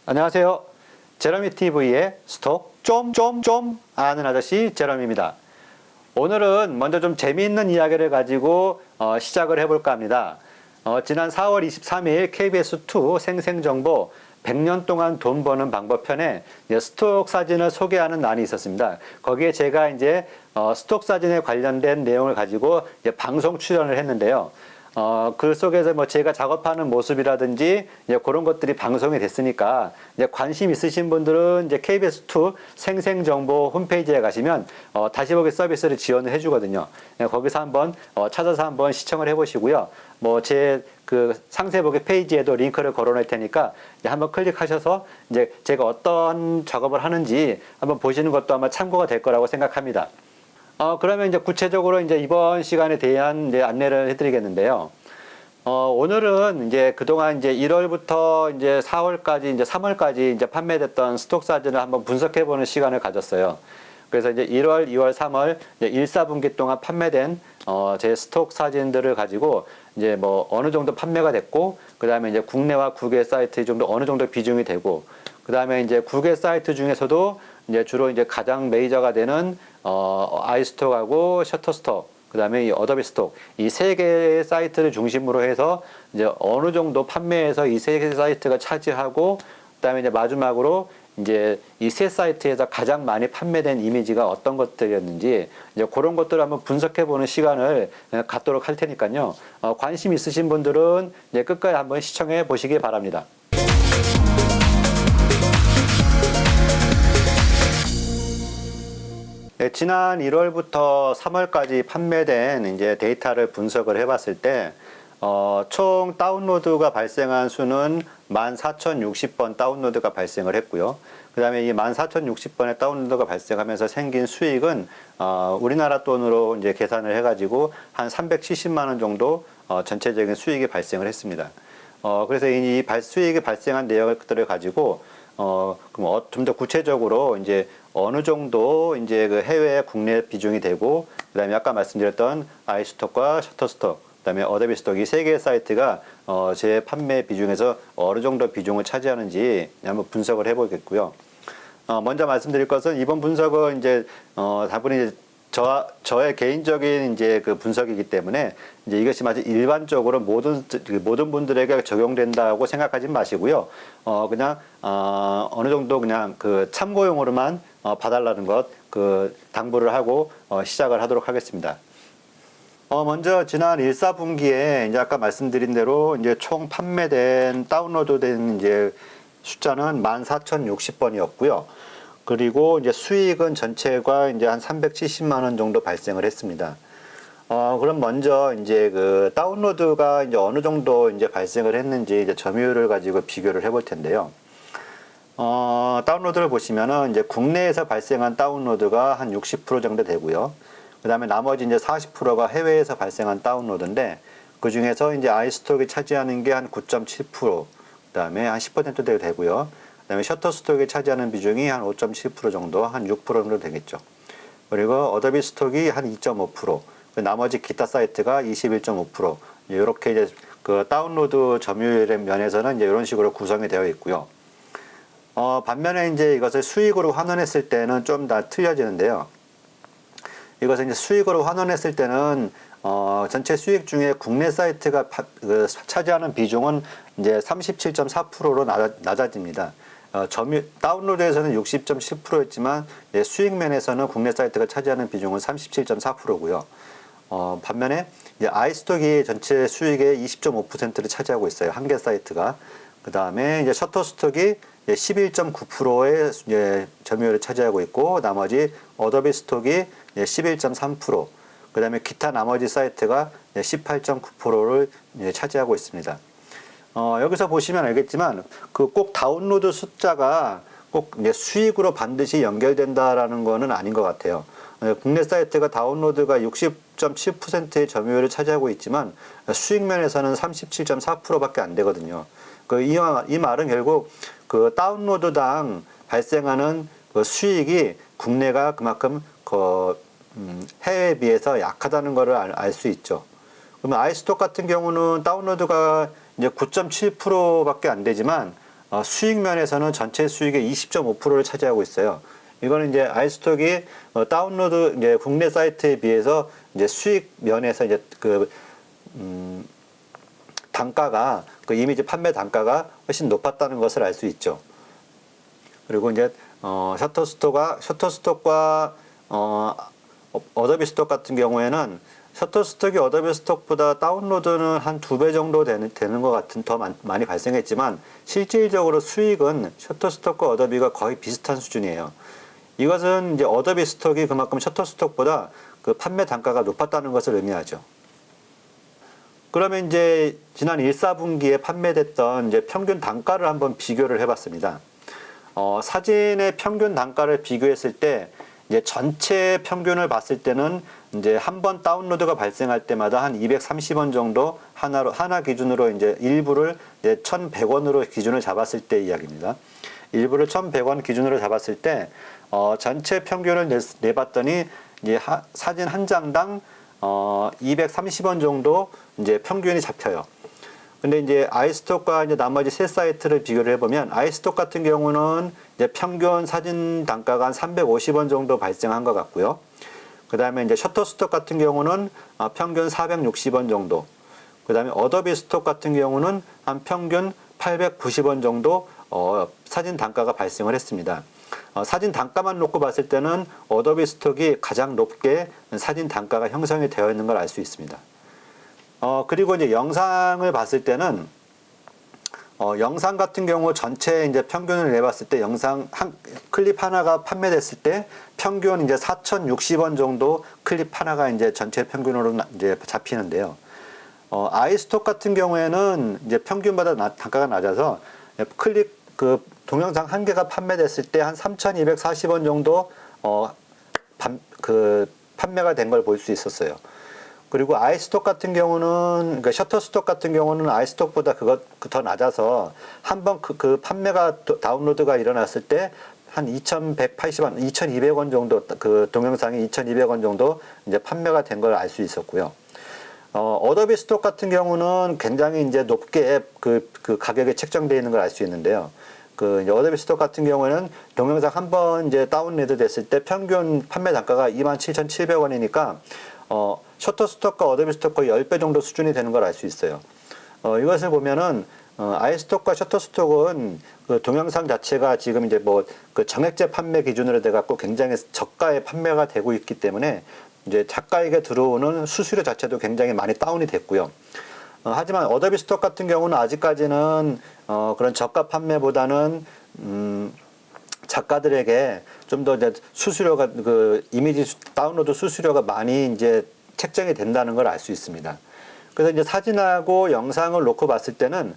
안녕하세요. 제러미 TV의 스톡 좀 아는 아저씨 제러미입니다. 오늘은 먼저 좀 재미있는 이야기를 가지고 시작을 해볼까 합니다. 지난 4월 23일 KBS2 생생정보 100년 동안 돈 버는 방법 편에 스톡 사진을 소개하는 난이 있었습니다. 거기에 제가 이제 스톡 사진에 관련된 내용을 가지고 방송 출연을 했는데요. 그 속에서 뭐 제가 작업하는 모습이라든지 그런 것들이 방송이 됐으니까 관심 있으신 분들은 이제 KBS2 생생정보 홈페이지에 가시면 다시 보기 서비스를 지원을 해주거든요. 거기서 한번 찾아서 한번 시청을 해보시고요. 뭐 제 그 상세 보기 페이지에도 링크를 걸어놓을 테니까 한번 클릭하셔서 이제 제가 어떤 작업을 하는지 한번 보시는 것도 아마 참고가 될 거라고 생각합니다. 그러면 이제 구체적으로 이제 이번 시간에 대한 이제 안내를 해드리겠는데요. 오늘은 이제 그동안 이제 1월부터 이제 4월까지 이제 3월까지 이제 판매됐던 스톡 사진을 한번 분석해보는 시간을 가졌어요. 그래서 이제 1월, 2월, 3월 이제 1, 4분기 동안 판매된 제 스톡 사진들을 가지고 이제 뭐 어느 정도 판매가 됐고, 그 다음에 이제 국내와 국외 사이트 정도 어느 정도 비중이 되고, 그 다음에 이제 국외 사이트 중에서도 이제 주로 이제 가장 메이저가 되는 아이스톡하고 셔터스톡, 그 다음에 이 어도비 스톡, 이 세 개의 사이트를 중심으로 해서 이제 어느 정도 판매에서 이 세 개 사이트가 차지하고, 그 다음에 이제 마지막으로 이제 이 세 사이트에서 가장 많이 판매된 이미지가 어떤 것들이었는지 이제 그런 것들을 한번 분석해보는 시간을 갖도록 할 테니까요. 관심 있으신 분들은 이제 끝까지 한번 시청해 보시기 바랍니다. 네, 지난 1월부터 3월까지 판매된 이제 데이터를 분석을 해봤을 때, 총 다운로드가 발생한 수는 14,060번 다운로드가 발생을 했고요. 그 다음에 이 14,060번의 다운로드가 발생하면서 생긴 수익은, 우리나라 돈으로 이제 계산을 해가지고 한 370만원 정도, 전체적인 수익이 발생을 했습니다. 그래서 이 수익이 발생한 내역들을 가지고, 그럼 좀 더 구체적으로 이제 어느 정도 이제 그 해외 국내 비중이 되고, 그 다음에 아까 말씀드렸던 아이스톡과 셔터스톡, 그 다음에 어도비 스톡 이 세 개의 사이트가 제 판매 비중에서 어느 정도 비중을 차지하는지 한번 분석을 해보겠고요. 먼저 말씀드릴 것은 이번 분석은 이제 다분히 이제 저의 개인적인 이제 그 분석이기 때문에 이제 이것이 마치 일반적으로 모든 분들에게 적용된다고 생각하지 마시고요. 그냥 어느 정도 그냥 그 참고용으로만 봐달라는 것 그 당부를 하고 시작을 하도록 하겠습니다. 먼저 지난 1, 4분기에 이제 아까 말씀드린 대로 이제 총 판매된 다운로드된 이제 숫자는 14,060번이었고요. 그리고 이제 수익은 전체가 이제 한 370만 원 정도 발생을 했습니다. 그럼 먼저 이제 그 다운로드가 이제 어느 정도 이제 발생을 했는지 이제 점유율을 가지고 비교를 해볼 텐데요. 다운로드를 보시면은 이제 국내에서 발생한 다운로드가 한 60% 정도 되고요. 그 다음에 나머지 이제 40%가 해외에서 발생한 다운로드인데, 그 중에서 이제 아이스톡이 차지하는 게 한 9.7%, 그 다음에 한 10% 되고요. 그 다음에 셔터스톡이 차지하는 비중이 한 5.7% 정도, 한 6% 정도 되겠죠. 그리고 어도비 스톡이 한 2.5%, 나머지 기타 사이트가 21.5%, 이렇게 이제 그 다운로드 점유율의 면에서는 이제 이런 식으로 구성이 되어 있고요. 반면에 이제 이것을 수익으로 환원했을 때는 좀 다 틀려지는데요. 이것을 이제 수익으로 환원했을 때는 전체 수익 중에 국내 사이트가 차지하는 비중은 이제 37.4%로 낮아집니다. 다운로드에서는 60.7%였지만 수익 면에서는 국내 사이트가 차지하는 비중은 37.4%고요. 반면에 이제 아이스톡이 전체 수익의 20.5%를 차지하고 있어요. 한 개 사이트가. 그 다음에 이제 셔터스톡이 11.9%의 점유율을 차지하고 있고, 나머지 어도비 스톡이 11.3%, 그 다음에 기타 나머지 사이트가 18.9%를 차지하고 있습니다. 여기서 보시면 알겠지만 그 꼭 다운로드 숫자가 꼭 수익으로 반드시 연결된다라는 거는 아닌 것 같아요. 국내 사이트가 다운로드가 60.7%의 점유율을 차지하고 있지만 수익 면에서는 37.4%밖에 안 되거든요. 이 말은 결국 그 다운로드당 발생하는 그 수익이 국내가 그만큼 해외에 비해서 약하다는 것을 알 수 있죠. 그러면 아이스톡 같은 경우는 다운로드가 이제 9.7%밖에 안 되지만 수익 면에서는 전체 수익의 20.5%를 차지하고 있어요. 이거는 이제 아이스톡이 다운로드 이제 국내 사이트에 비해서 이제 수익 면에서 이제 단가가 이미지 판매 단가가 훨씬 높았다는 것을 알 수 있죠. 그리고 이제 셔터스톡과 어도비 스톡 같은 경우에는 셔터스톡이 어도비 스톡보다 다운로드는 한 2배 정도 되는 것 같은 더 많이 발생했지만 실질적으로 수익은 셔터스톡과 어도비가 거의 비슷한 수준이에요. 이것은 이제 어도비 스톡이 그만큼 셔터스톡보다 그 판매 단가가 높았다는 것을 의미하죠. 그러면 이제 지난 1, 4분기에 판매됐던 이제 평균 단가를 한번 비교를 해봤습니다. 사진의 평균 단가를 비교했을 때 이제 전체 평균을 봤을 때는 이제 한 번 다운로드가 발생할 때마다 한 230원 정도 하나 기준으로 이제 일부를 이제 1,100원으로 기준을 잡았을 때 이야기입니다. 일부를 1,100원 기준으로 잡았을 때 전체 평균을 내봤더니 이제 사진 한 장당 230원 정도 이제 평균이 잡혀요. 근데 이제 아이스톡과 이제 나머지 세 사이트를 비교를 해보면 아이스톡 같은 경우는 이제 평균 사진 단가가 한 350원 정도 발생한 것 같고요. 그 다음에 이제 셔터스톡 같은 경우는 평균 460원 정도. 그 다음에 어도비 스톡 같은 경우는 한 평균 890원 정도 사진 단가가 발생을 했습니다. 사진 단가만 놓고 봤을 때는 어도비 스톡이 가장 높게 사진 단가가 형성이 되어 있는 걸 알 수 있습니다. 그리고 이제 영상을 봤을 때는 영상 같은 경우 전체 이제 평균을 내봤을 때 영상 클립 하나가 판매됐을 때 평균 이제 4,060원 정도 클립 하나가 이제 전체 평균으로 이제 잡히는데요. 아이스톡 같은 경우에는 이제 평균보다 단가가 낮아서 클립 동영상 한 개가 판매됐을 때 한 3,240원 정도 판매가 된 걸 볼 수 있었어요. 그리고 아이스톡 같은 경우는, 그러니까 셔터스톡 같은 경우는 아이스톡보다 더 낮아서 한번 판매가 다운로드가 일어났을 때 한 2,180원, 2,200원 정도 동영상이 2,200원 정도 이제 판매가 된 걸 알 수 있었고요. 어도비 스톡 같은 경우는 굉장히 이제 높게 그 가격에 책정되어 있는 걸 알 수 있는데요. 이제 어도비 스톡 같은 경우에는 동영상 한 번 이제 다운로드 됐을 때 평균 판매 단가가 27,700원이니까 셔터스톡과 어도비 스톡 거의 10배 정도 수준이 되는 걸 알 수 있어요. 이것을 보면은 아이스톡과 셔터스톡은 동영상 자체가 지금 이제 정액제 판매 기준으로 돼 갖고 굉장히 저가에 판매가 되고 있기 때문에 이제 작가에게 들어오는 수수료 자체도 굉장히 많이 다운이 됐고요. 하지만 어도비 스톡 같은 경우는 아직까지는 그런 저가 판매보다는 작가들에게 좀 더 이제 수수료가 이미지 다운로드 수수료가 많이 이제 책정이 된다는 걸 알 수 있습니다. 그래서 이제 사진하고 영상을 놓고 봤을 때는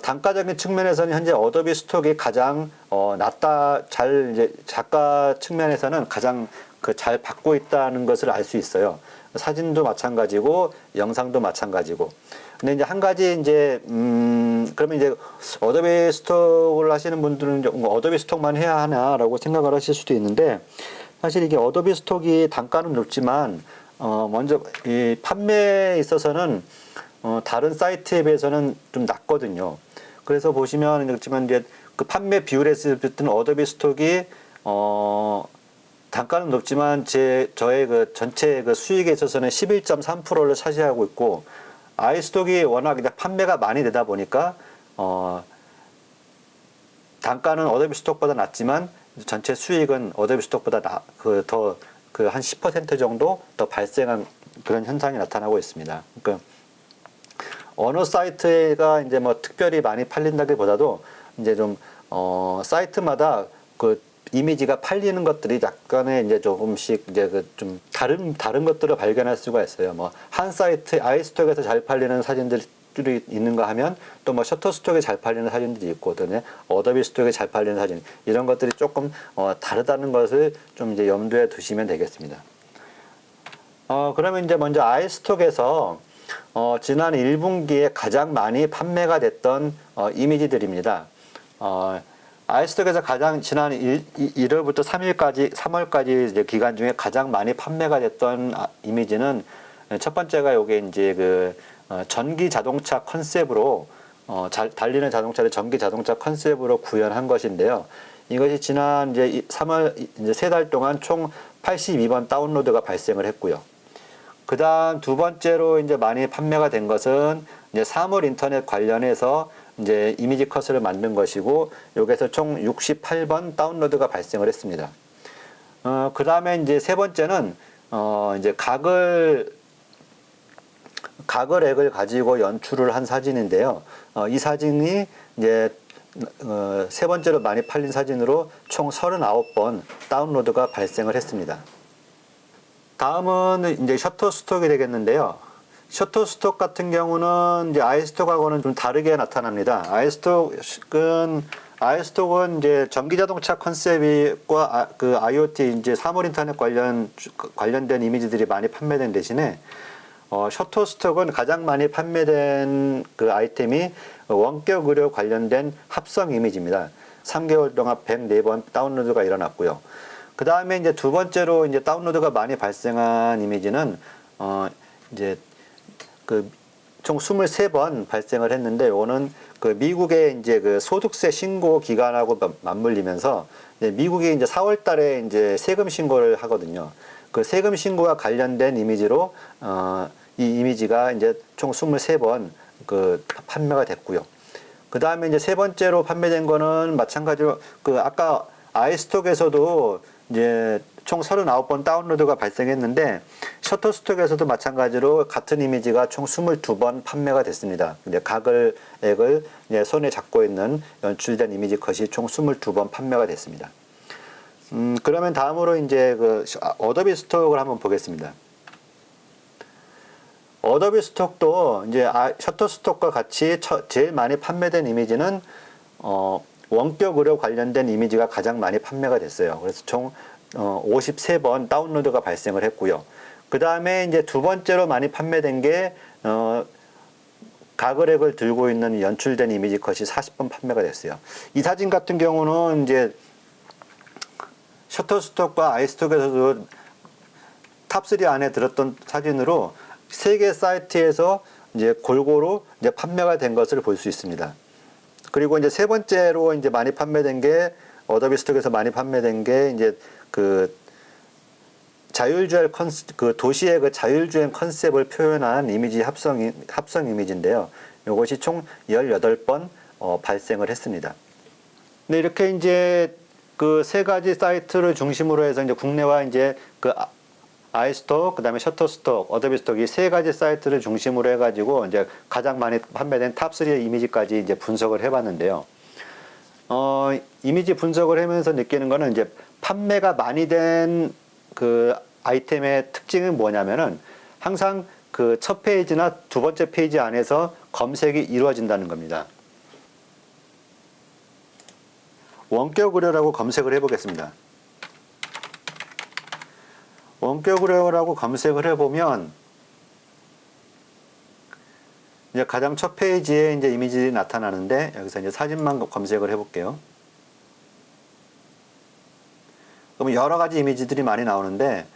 단가적인 측면에서는 현재 어도비 스톡이 가장 이제 작가 측면에서는 가장 잘 받고 있다는 것을 알 수 있어요. 사진도 마찬가지고 영상도 마찬가지고. 근데 이제 한 가지 이제 그러면 이제 어도비 스톡을 하시는 분들은 어도비 스톡만 해야 하나라고 생각을 하실 수도 있는데 사실 이게 어도비 스톡이 단가는 높지만 먼저 이 판매에 있어서는 다른 사이트에 비해서는 좀 낮거든요. 그래서 보시면 그렇지만 이제 판매 비율에서 봤을 어도비 스톡이 단가는 높지만 저의 전체 수익에 있어서는 11.3%를 차지하고 있고 아이스톡이 워낙 이제 판매가 많이 되다 보니까 단가는 어도비 스톡보다 낮지만 전체 수익은 어도비 스톡보다 더 한 10% 정도 더 발생한 그런 현상이 나타나고 있습니다. 그러니까 어느 사이트가 이제 특별히 많이 팔린다기보다도 이제 좀 사이트마다 이미지가 팔리는 것들이 약간의 이제 조금씩 이제 좀 다른 것들을 발견할 수가 있어요. 한 사이트 아이스톡에서 잘 팔리는 사진들이 있는가 하면 또 셔터스톡에 잘 팔리는 사진들이 있고 어도비 스톡에 잘 팔리는 사진 이런 것들이 조금 다르다는 것을 좀 이제 염두에 두시면 되겠습니다. 그러면 이제 먼저 아이스톡에서 지난 1분기에 가장 많이 판매가 됐던 이미지들입니다. 아이스톡에서 가장 지난 1월부터 3월까지 이제 기간 중에 가장 많이 판매가 됐던 이미지는 첫 번째가 요게 이제 전기 자동차 컨셉으로 잘 달리는 자동차를 전기 자동차 컨셉으로 구현한 것인데요. 이것이 지난 이제 3월 이제 3달 동안 총 82번 다운로드가 발생을 했고요. 그다음 두 번째로 이제 많이 판매가 된 것은 이제 사물 인터넷 관련해서 이제 이미지 컷을 만든 것이고, 여기에서 총 68번 다운로드가 발생을 했습니다. 그 다음에 이제 세 번째는 이제 가글액을 가지고 연출을 한 사진인데요. 이 사진이 이제 세 번째로 많이 팔린 사진으로 총 39번 다운로드가 발생을 했습니다. 다음은 이제 셔터스톡이 되겠는데요. 셔터스톡 같은 경우는 이제 아이스톡하고는 좀 다르게 나타납니다. 아이스톡은 이제 전기자동차 컨셉과 그 IoT 이제 사물 인터넷 관련된 이미지들이 많이 판매된 대신에 셔터스톡은 가장 많이 판매된 그 아이템이 원격 의료 관련된 합성 이미지입니다. 3개월 동안 104번 다운로드가 일어났고요. 그 다음에 이제 두 번째로 이제 다운로드가 많이 발생한 이미지는 이제 그 총 23번 발생을 했는데, 이거는 그 미국의 이제 그 소득세 신고 기간하고 맞물리면서 미국이 이제 4월 달에 이제 세금 신고를 하거든요. 그 세금 신고와 관련된 이미지로 이 이미지가 이제 총 23번 그 판매가 됐고요. 그 다음에 이제 세 번째로 판매된 거는 마찬가지로 그 아까 아이스톡에서도 이제 총 39번 다운로드가 발생했는데, 셔터스톡에서도 마찬가지로 같은 이미지가 총 22번 판매가 됐습니다. 이제 가글액을 이제 손에 잡고 있는 연출된 이미지 컷이 총 22번 판매가 됐습니다. 그러면 다음으로 이제 그 어도비 스톡을 한번 보겠습니다. 어도비 스톡도 이제 셔터스톡과 같이 제일 많이 판매된 이미지는 원격 의료 관련된 이미지가 가장 많이 판매가 됐어요. 그래서 총 53번 다운로드가 발생을 했고요. 그 다음에 이제 두 번째로 많이 판매된 게 가글액을 들고 있는 연출된 이미지 컷이 40번 판매가 됐어요. 이 사진 같은 경우는 이제 셔터스톡과 아이스톡에서도 탑3 안에 들었던 사진으로 세 개 사이트에서 이제 골고루 이제 판매가 된 것을 볼 수 있습니다. 그리고 이제 세 번째로 이제 많이 판매된 게 어도비 스톡에서 많이 판매된 게 이제 그 자율주행 그 도시의 그 자율주행 컨셉을 표현한 이미지 합성 이미지인데요. 이것이 총 18번 발생을 했습니다. 네, 이렇게 이제 그 세 가지 사이트를 중심으로 해서 이제 국내와 이제 그 아이스톡, 그다음에 셔터스톡, 어도비 스톡 이 세 가지 사이트를 중심으로 해가지고 이제 가장 많이 판매된 탑3 이미지까지 이제 분석을 해봤는데요. 이미지 분석을 하면서 느끼는 거는 이제 판매가 많이 된 그 아이템의 특징은 뭐냐면은 항상 그 첫 페이지나 두 번째 페이지 안에서 검색이 이루어진다는 겁니다. 원격 의료라고 검색을 해보겠습니다. 원격 의료라고 검색을 해보면 이제 가장 첫 페이지에 이제 이미지들이 나타나는데, 여기서 이제 사진만 검색을 해볼게요. 그러면 여러 가지 이미지들이 많이 나오는데,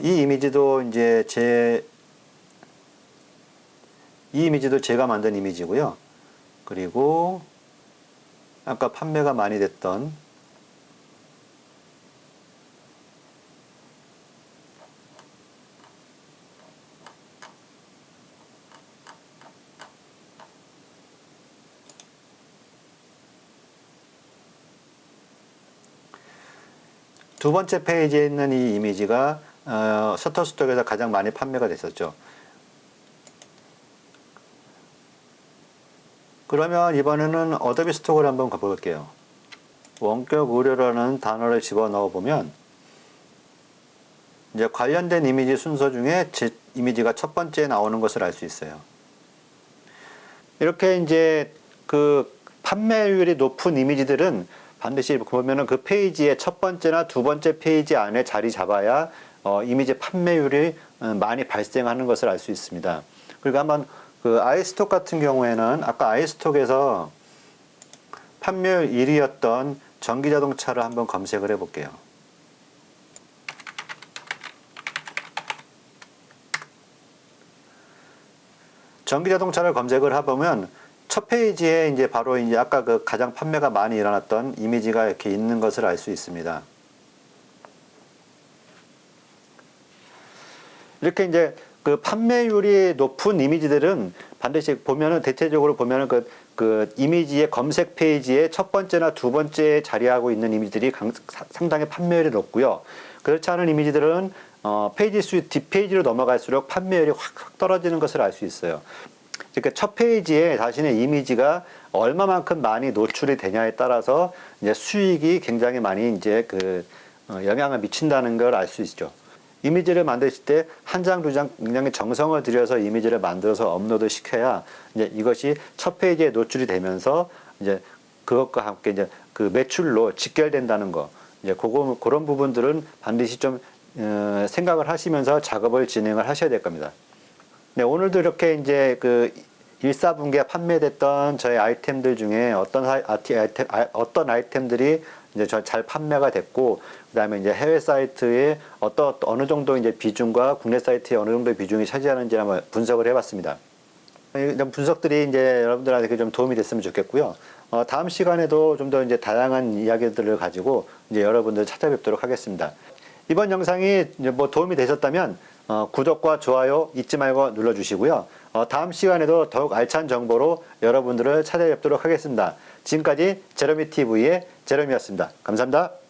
이 이미지도 이제 이 이미지도 제가 만든 이미지고요. 그리고 아까 판매가 많이 됐던 두 번째 페이지에 있는 이 이미지가 셔터스톡에서 가장 많이 판매가 됐었죠. 그러면 이번에는 어도비 스톡을 한번 가볼게요. 원격 의료라는 단어를 집어넣어 보면 이제 관련된 이미지 순서 중에 제 이미지가 첫 번째에 나오는 것을 알 수 있어요. 이렇게 이제 그 판매율이 높은 이미지들은 반드시 보면은 그 페이지의 첫 번째나 두 번째 페이지 안에 자리 잡아야 이미지 판매율이 많이 발생하는 것을 알 수 있습니다. 그리고 한번 그 아이스톡 같은 경우에는 아까 아이스톡에서 판매율 1위였던 전기자동차를 한번 검색을 해볼게요. 전기자동차를 검색을 해보면 첫 페이지에 이제 바로 이제 아까 그 가장 판매가 많이 일어났던 이미지가 이렇게 있는 것을 알 수 있습니다. 이렇게 이제 그 판매율이 높은 이미지들은 반드시 보면은 대체적으로 보면은 그 이미지의 검색 페이지의 첫 번째나 두 번째에 자리하고 있는 이미지들이 상당히 판매율이 높고요. 그렇지 않은 이미지들은 페이지 수 뒷페이지로 넘어갈수록 판매율이 확 떨어지는 것을 알 수 있어요. 그러니까 첫 페이지에 자신의 이미지가 얼마만큼 많이 노출이 되냐에 따라서 이제 수익이 굉장히 많이 이제 영향을 미친다는 걸 알 수 있죠. 이미지를 만드실 때 한 장, 두 장 굉장히 정성을 들여서 이미지를 만들어서 업로드 시켜야 이제 이것이 첫 페이지에 노출이 되면서 이제 그것과 함께 이제 그 매출로 직결된다는 거. 이제 그런 부분들은 반드시 좀 생각을 하시면서 작업을 진행을 하셔야 될 겁니다. 네, 오늘도 이렇게 이제 그 1사분기에 판매됐던 저의 아이템들 중에 어떤 아이템들이 이제 잘 판매가 됐고, 그 다음에 이제 해외 사이트에 어느 정도 이제 비중과 국내 사이트에 어느 정도 비중이 차지하는지 한번 분석을 해봤습니다. 이런 분석들이 이제 여러분들한테 좀 도움이 됐으면 좋겠고요. 다음 시간에도 좀 더 이제 다양한 이야기들을 가지고 이제 여러분들 찾아뵙도록 하겠습니다. 이번 영상이 이제 뭐 도움이 되셨다면 구독과 좋아요 잊지 말고 눌러주시고요. 다음 시간에도 더욱 알찬 정보로 여러분들을 찾아뵙도록 하겠습니다. 지금까지 제러미TV의 제러미였습니다. 감사합니다.